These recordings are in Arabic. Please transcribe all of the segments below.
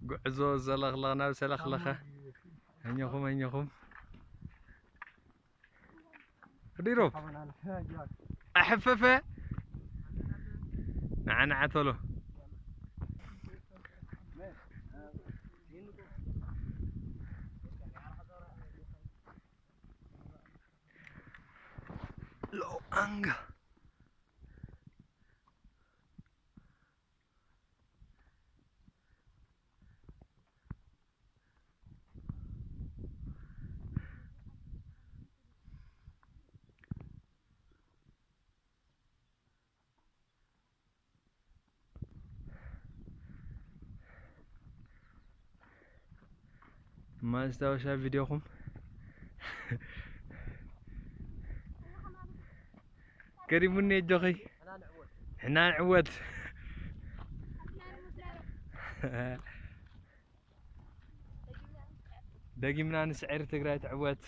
قعزو زلخلخنا وسلخلخة هنيخم ديروب أحففه نعنعتله لو أنجا ما استوى فيديوكم كريموني جوخي حنا نعود باقي من نسعر تقرا تعود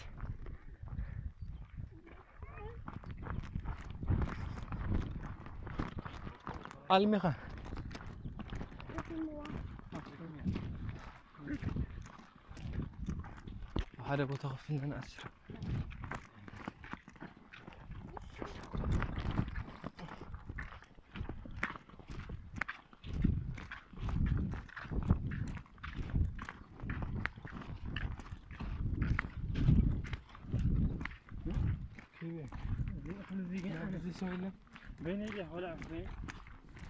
الميخا هذا بتغفل لنا أسرع بين يجي ولا بين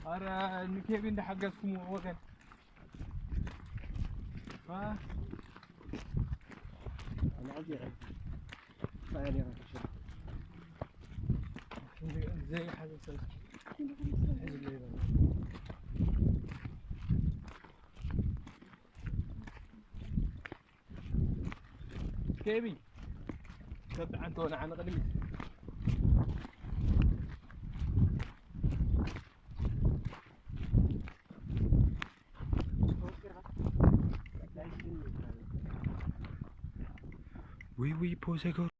أرى كيف إن حقكم وقت ها أنا عندي ما علي زي حاجة كيفي كنت عنتونا عن قديم وي بوزيكو